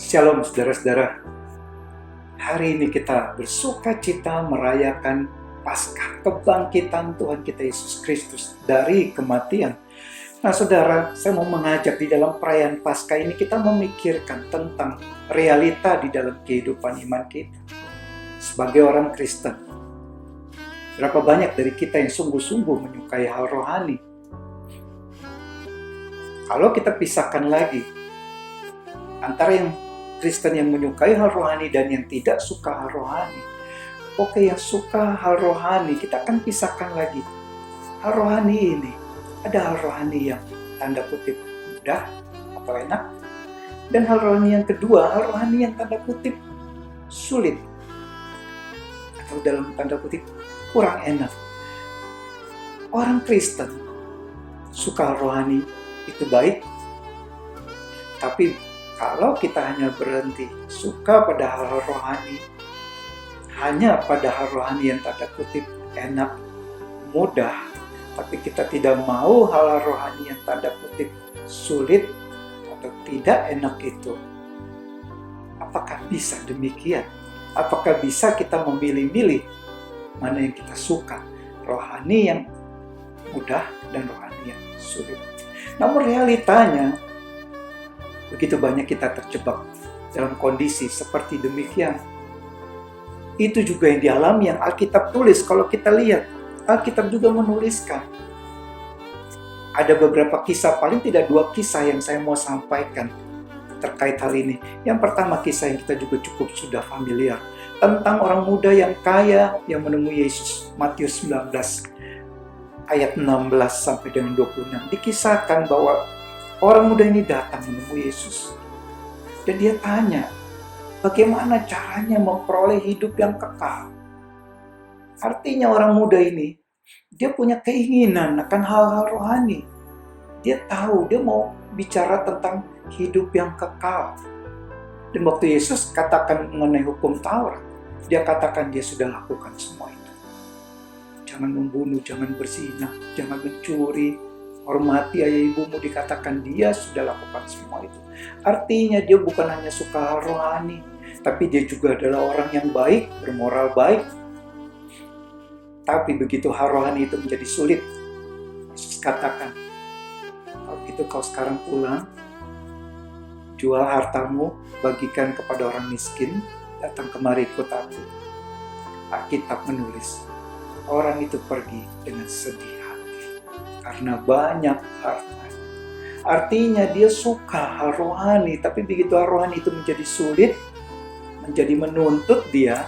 Shalom saudara-saudara. Hari ini kita bersuka cita merayakan Paskah kebangkitan Tuhan kita Yesus Kristus dari kematian. Nah saudara, saya mau mengajak di dalam perayaan Paskah ini kita memikirkan tentang realita di dalam kehidupan iman kita. Sebagai orang Kristen, berapa banyak dari kita yang sungguh-sungguh menyukai hal rohani? Kalau kita pisahkan lagi antara yang Kristen yang menyukai hal rohani dan yang tidak suka hal rohani. Oke, yang suka hal rohani, kita akan pisahkan lagi. Hal rohani ini, ada hal rohani yang tanda kutip mudah atau enak. Dan hal rohani yang kedua, hal rohani yang tanda kutip sulit. Atau dalam tanda kutip kurang enak. Orang Kristen suka hal rohani itu baik. Tapi kalau kita hanya berhenti suka pada hal rohani, hanya pada hal rohani yang tanda kutip enak, mudah, tapi kita tidak mau hal rohani yang tanda kutip sulit atau tidak enak itu, apakah bisa demikian? Apakah bisa kita memilih-milih mana yang kita suka, rohani yang mudah dan rohani yang sulit? Namun realitanya, begitu banyak kita terjebak dalam kondisi seperti demikian. Itu juga yang dialami yang Alkitab tulis. Kalau kita lihat, Alkitab juga menuliskan. Ada beberapa kisah, paling tidak 2 kisah yang saya mau sampaikan terkait hal ini. Yang pertama kisah yang kita juga cukup sudah familiar. Tentang orang muda yang kaya yang menemui Yesus. Matius 19 ayat 16 sampai dengan 26. Dikisahkan bahwa orang muda ini datang menemui Yesus. Dan dia tanya, bagaimana caranya memperoleh hidup yang kekal? Artinya orang muda ini, dia punya keinginan akan hal-hal rohani. Dia tahu, dia mau bicara tentang hidup yang kekal. Dan waktu Yesus katakan mengenai hukum Taurat, dia katakan dia sudah lakukan semua itu. Jangan membunuh, jangan berzina, jangan mencuri, hormati ayah ibumu, dikatakan dia sudah lakukan semua itu. Artinya dia bukan hanya suka hal rohani, tapi dia juga adalah orang yang baik, bermoral baik. Tapi begitu hal rohani itu menjadi sulit, Yesus katakan, kalau gitu kau sekarang pulang, jual hartamu, bagikan kepada orang miskin, datang kemari ikut aku. Alkitab menulis, orang itu pergi dengan sedih karena banyak harta. Artinya dia suka hal rohani, tapi begitu hal rohani itu menjadi sulit, menjadi menuntut dia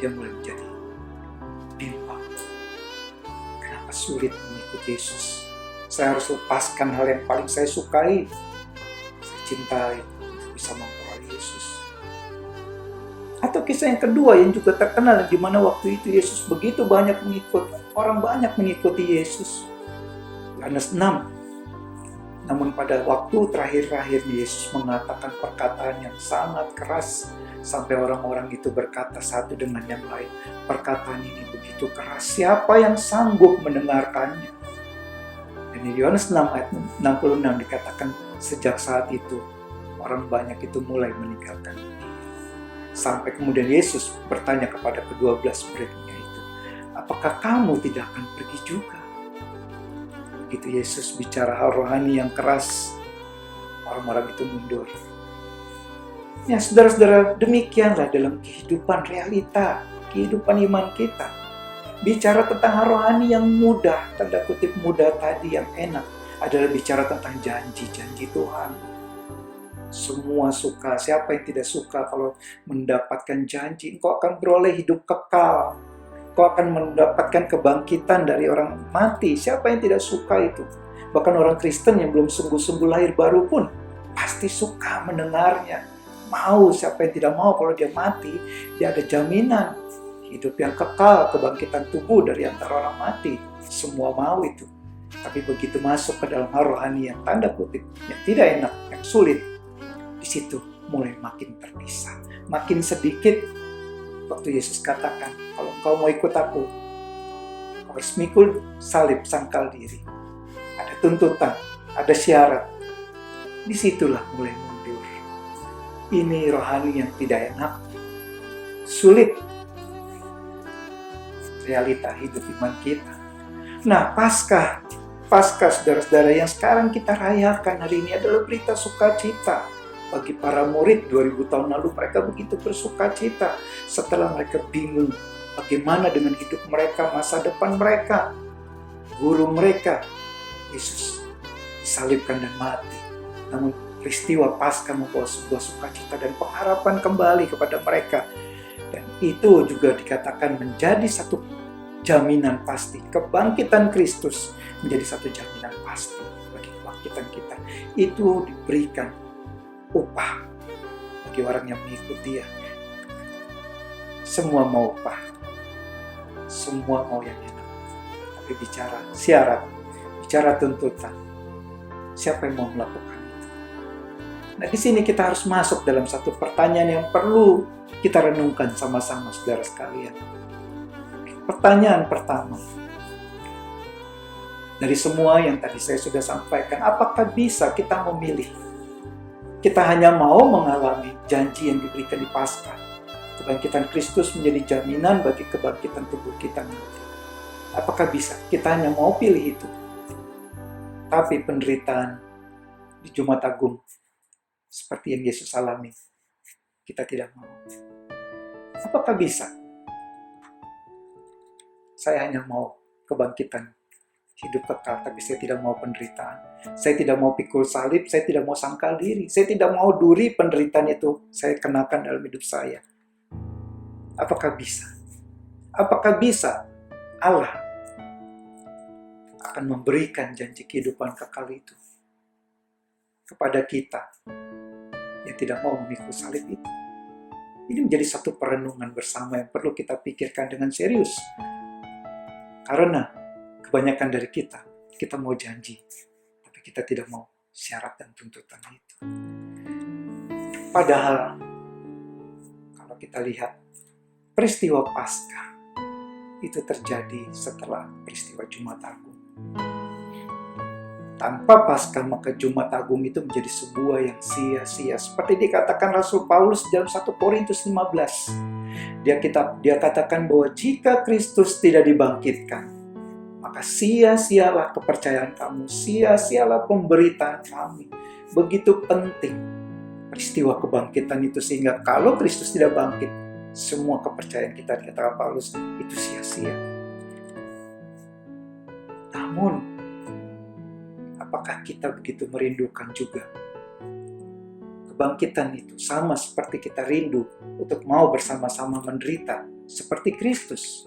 mulai menjadi bimbang. Kenapa sulit mengikuti Yesus? Saya harus lepaskan hal yang paling saya sukai, saya cintai, untuk bisa memperoleh Yesus. Atau kisah yang kedua yang juga terkenal, di mana waktu itu Yesus begitu banyak orang banyak mengikuti Yesus. Yohanes 6. Namun pada waktu terakhir-terakhir Yesus mengatakan perkataan yang sangat keras sampai orang-orang itu berkata satu dengan yang lain, perkataan ini begitu keras, siapa yang sanggup mendengarkannya? Dan di Yohanes 6 ayat 66 dikatakan sejak saat itu orang banyak itu mulai meninggalkan. Sampai kemudian Yesus bertanya kepada kedua belas muridnya itu, apakah kamu tidak akan pergi juga? Begitu Yesus bicara hal rohani yang keras, orang-orang itu mundur. Ya saudara-saudara, demikianlah dalam kehidupan realita, kehidupan iman kita. Bicara tentang hal rohani yang mudah, tanda kutip mudah tadi yang enak, adalah bicara tentang janji-janji Tuhan. Semua suka, siapa yang tidak suka kalau mendapatkan janji, engkau akan beroleh hidup kekal, engkau akan mendapatkan kebangkitan dari orang mati. Siapa yang tidak suka itu? Bahkan orang Kristen yang belum sungguh-sungguh lahir baru pun pasti suka mendengarnya. Mau, siapa yang tidak mau kalau dia mati, dia ada jaminan hidup yang kekal, kebangkitan tubuh dari antara orang mati. Semua mau itu. Tapi begitu masuk ke dalam hal rohani yang tanda kutip, yang tidak enak, yang sulit, di situ mulai makin terpisah, makin sedikit. Waktu Yesus katakan, kalau engkau mau ikut aku, kau harus mikul salib, sangkal diri. Ada tuntutan, ada syarat. Disitulah mulai mundur. Ini rohani yang tidak enak, sulit realita hidup iman kita. Nah, Paskah saudara-saudara yang sekarang kita rayakan hari ini adalah berita sukacita. Bagi para murid 2000 tahun lalu mereka begitu bersukacita setelah mereka bingung bagaimana dengan hidup mereka, masa depan mereka. Guru mereka, Yesus, disalibkan dan mati. Namun peristiwa Paskah membawa sebuah sukacita dan pengharapan kembali kepada mereka. Dan itu juga dikatakan menjadi satu jaminan pasti. Kebangkitan Kristus menjadi satu jaminan pasti bagi kebangkitan kita. Itu diberikan upah bagi orang yang mengikut Dia. Semua mau upah, semua mau yang enak. Tapi bicara syarat, bicara tuntutan, siapa yang mau melakukan itu? Nah, di sini kita harus masuk dalam satu pertanyaan yang perlu kita renungkan sama-sama, saudara sekalian. Pertanyaan pertama, dari semua yang tadi saya sudah sampaikan, apakah bisa kita memilih? Kita hanya mau mengalami janji yang diberikan di Paskah. Kebangkitan Kristus menjadi jaminan bagi kebangkitan tubuh kita nanti. Apakah bisa? Kita hanya mau pilih itu. Tapi penderitaan di Jumat Agung, seperti yang Yesus alami, kita tidak mau. Apakah bisa? Saya hanya mau kebangkitan hidup kekal, tapi saya tidak mau penderitaan. Saya tidak mau pikul salib, saya tidak mau sangkal diri. Saya tidak mau duri penderitaan itu saya kenakan dalam hidup saya. Apakah bisa? Apakah bisa Allah akan memberikan janji kehidupan kekal itu kepada kita yang tidak mau memikul salib itu? Ini menjadi satu perenungan bersama yang perlu kita pikirkan dengan serius. Karena kebanyakan dari kita mau janji, tapi kita tidak mau syarat dan tuntutan itu. Padahal, kalau kita lihat, peristiwa Paskah itu terjadi setelah peristiwa Jumat Agung. Tanpa Paskah, maka Jumat Agung itu menjadi sebuah yang sia-sia. Seperti dikatakan Rasul Paulus dalam 1 Korintus 15. Dia katakan bahwa jika Kristus tidak dibangkitkan, maka sia-sialah kepercayaan kamu, sia-sialah pemberitaan kami. Begitu penting peristiwa kebangkitan itu, sehingga kalau Kristus tidak bangkit, semua kepercayaan kita, dikatakan Paulus, itu sia-sia. Namun, apakah kita begitu merindukan juga kebangkitan itu, sama seperti kita rindu untuk mau bersama-sama menderita seperti Kristus?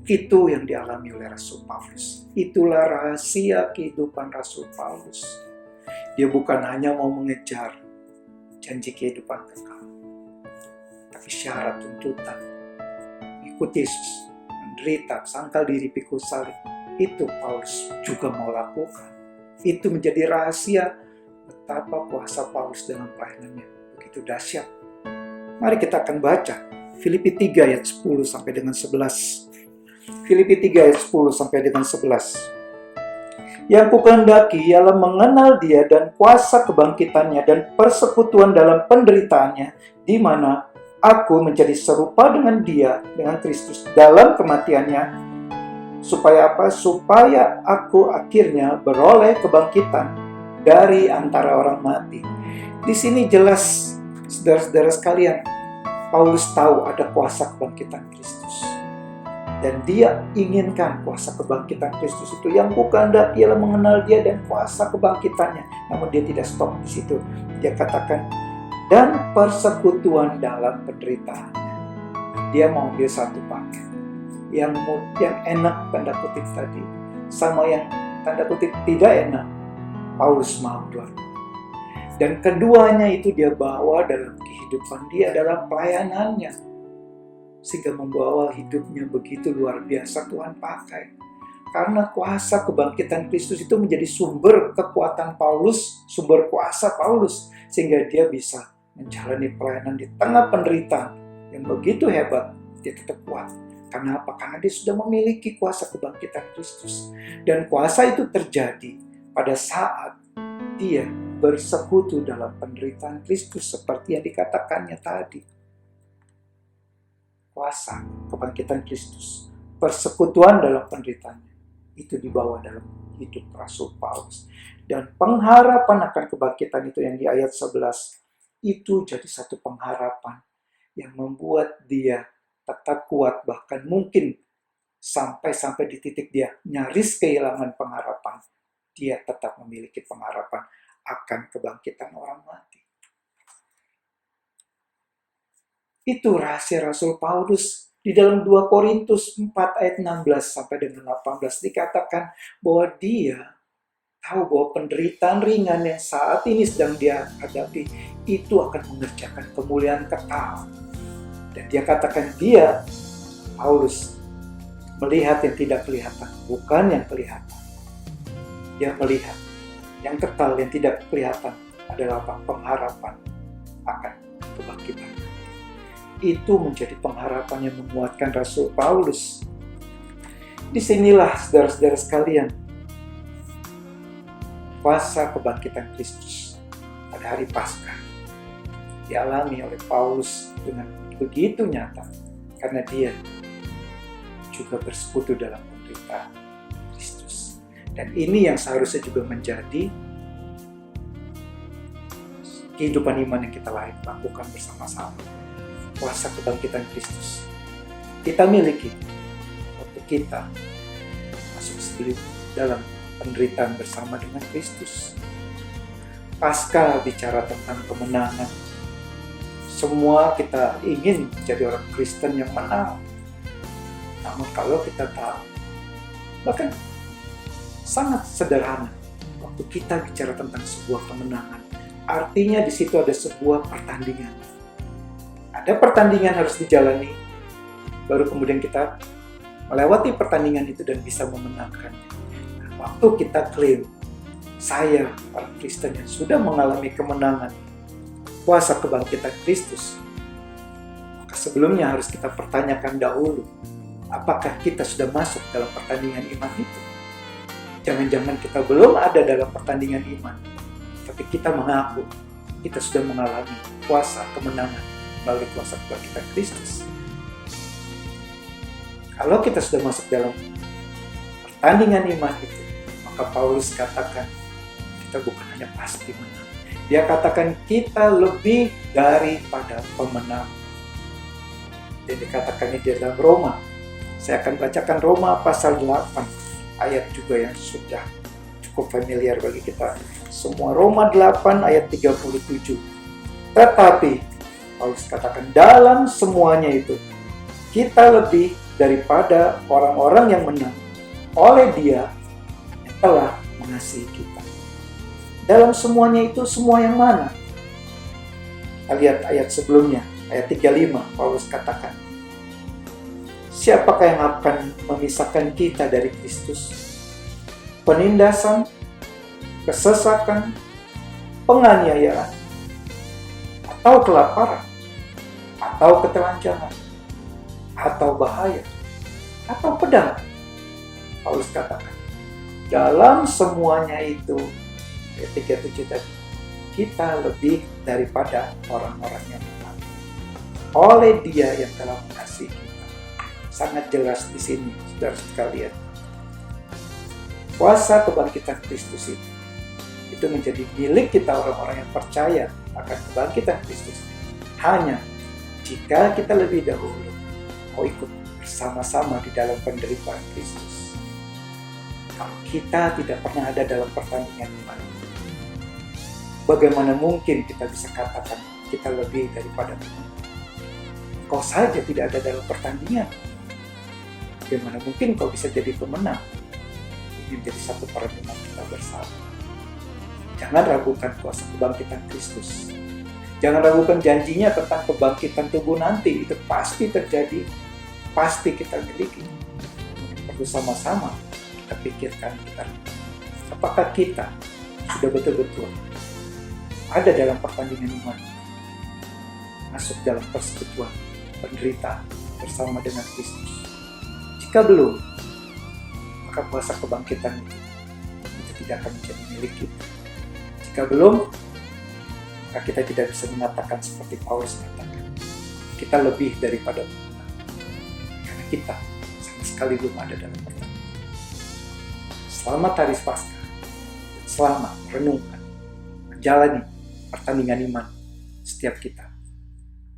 Itu yang dialami oleh Rasul Paulus. Itulah rahasia kehidupan Rasul Paulus. Dia bukan hanya mau mengejar janji kehidupan kekal, tapi syarat tuntutan ikut Yesus, menderita, sangkal diri, pikul salib, itu Paulus juga mau lakukan. Itu menjadi rahasia betapa kuasa Paulus dalam pelayanannya begitu dahsyat. Mari kita akan baca Filipi 3 ayat 10 sampai dengan 11. Filipi 3 ayat 10 sampai dengan 11. Yang kukehendaki ialah mengenal Dia dan kuasa kebangkitannya dan persekutuan dalam penderitaannya, di mana aku menjadi serupa dengan Dia, dengan Kristus dalam kematiannya. Supaya apa? Supaya aku akhirnya beroleh kebangkitan dari antara orang mati. Di sini jelas, saudara-saudara sekalian, Paulus tahu ada kuasa kebangkitan Kristus. Dan dia inginkan kuasa kebangkitan Kristus itu. Yang kukehendaki ialah mengenal Dia dan kuasa kebangkitannya. Namun dia tidak stop di situ. Dia katakan, dan persekutuan dalam penderitaannya. Dia mau ambil satu paket. Yang enak, tanda kutip tadi, sama yang tanda kutip tidak enak. Paulus mau dua-duanya. Dan keduanya itu dia bawa dalam kehidupan dia, dalam pelayanannya. Sehingga membawa hidupnya begitu luar biasa Tuhan pakai. Karena kuasa kebangkitan Kristus itu menjadi sumber kekuatan Paulus, sumber kuasa Paulus. Sehingga dia bisa menjalani pelayanan di tengah penderitaan yang begitu hebat, dia tetap kuat. Karena apa? Karena dia sudah memiliki kuasa kebangkitan Kristus. Dan kuasa itu terjadi pada saat dia bersekutu dalam penderitaan Kristus seperti yang dikatakannya tadi. Kuasa kebangkitan Kristus, persekutuan dalam penderitaannya, itu dibawa dalam hidup Rasul Paulus. Dan pengharapan akan kebangkitan itu yang di ayat 11, itu jadi satu pengharapan yang membuat dia tetap kuat, bahkan mungkin sampai di titik dia nyaris kehilangan pengharapan. Dia tetap memiliki pengharapan akan kebangkitan orang mati. Itu rahasia Rasul Paulus. Di dalam 2 Korintus 4 ayat 16 sampai dengan 18 dikatakan bahwa dia tahu bahwa penderitaan ringan yang saat ini sedang dia hadapi itu akan mengerjakan kemuliaan kekal. Dan dia katakan dia, Paulus, melihat yang tidak kelihatan, bukan yang kelihatan. Dia melihat yang kekal, yang tidak kelihatan adalah pengharapan akan kebangkitan. Itu menjadi pengharapan yang menguatkan Rasul Paulus. Disinilah saudara-saudara sekalian, kuasa kebangkitan Kristus pada hari Paskah dialami oleh Paulus dengan begitu nyata, karena dia juga bersekutu dalam penderitaan Kristus. Dan ini yang seharusnya juga menjadi kehidupan iman yang kita lakukan bersama-sama. Kuasa kebangkitan Kristus kita miliki waktu kita masuk dalam penderitaan bersama dengan Kristus. Paskah bicara tentang kemenangan. Semua kita ingin menjadi orang Kristen yang menang. Namun kalau kita tahu, bahkan sangat sederhana, waktu kita bicara tentang sebuah kemenangan, artinya di situ ada sebuah pertandingan. Ada pertandingan harus dijalani, baru kemudian kita melewati pertandingan itu dan bisa memenangkannya. Waktu kita klaim, saya orang Kristen yang sudah mengalami kemenangan, kuasa kebangkitan Kristus, maka sebelumnya harus kita pertanyakan dahulu, apakah kita sudah masuk dalam pertandingan iman itu? Jangan-jangan kita belum ada dalam pertandingan iman, tapi kita mengaku kita sudah mengalami kuasa kemenangan melalui kuasa kebangkitan Kristus. Kalau kita sudah masuk dalam pertandingan iman itu, maka Paulus katakan kita bukan hanya pasti menang. Dia katakan kita lebih daripada pemenang. Dan dikatakannya di dalam Roma. Saya akan bacakan Roma pasal 8 ayat juga yang sudah cukup familiar bagi kita semua. Roma 8 ayat 37. Tetapi Paulus katakan dalam semuanya itu kita lebih daripada orang-orang yang menang oleh Dia yang telah mengasihi kita. Dalam semuanya itu semua yang mana? Kita lihat ayat sebelumnya, ayat 35, Paulus katakan, siapakah yang akan memisahkan kita dari Kristus? Penindasan, kesesakan, penganiayaan, atau kelaparan, atau ketelanjangan, atau bahaya, atau pedang. Paulus katakan, dalam semuanya itu, ayat 37 tadi, kita lebih daripada orang-orang yang menang oleh Dia yang telah mengasihi kita. Sangat jelas di sini, saudara sekalian. Kuasa kebangkitan Kristus itu menjadi milik kita orang-orang yang percaya akan kebangkitan Kristus. Hanya jika kita lebih dahulu mau ikut bersama-sama di dalam penderitaan Kristus. Kalau kita tidak pernah ada dalam pertandingan iman, bagaimana mungkin kita bisa katakan kita lebih daripada pemenang? Kau saja tidak ada dalam pertandingan, bagaimana mungkin kau bisa jadi pemenang? Ini menjadi satu perenungan kita bersama. Jangan ragukan kuasa kebangkitan Kristus. Jangan ragukan janjinya tentang kebangkitan tubuh nanti. Itu pasti terjadi, pasti kita miliki. Perlu sama-sama kita pikirkan, apakah kita sudah betul-betul ada dalam pertandingan iman, masuk dalam persekutuan penderitaan bersama dengan Kristus. Jika belum, maka kuasa kebangkitan itu tidak akan menjadi milik kita. Jika belum, maka kita tidak bisa mengatakan seperti Paulus katakan, kita lebih daripada pemenang, karena kita sama sekali belum ada dalam pertandingan. Selamat Hari Paskah, dan selamat merenungkan, menjalani pertandingan iman setiap kita.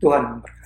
Tuhan memberkati.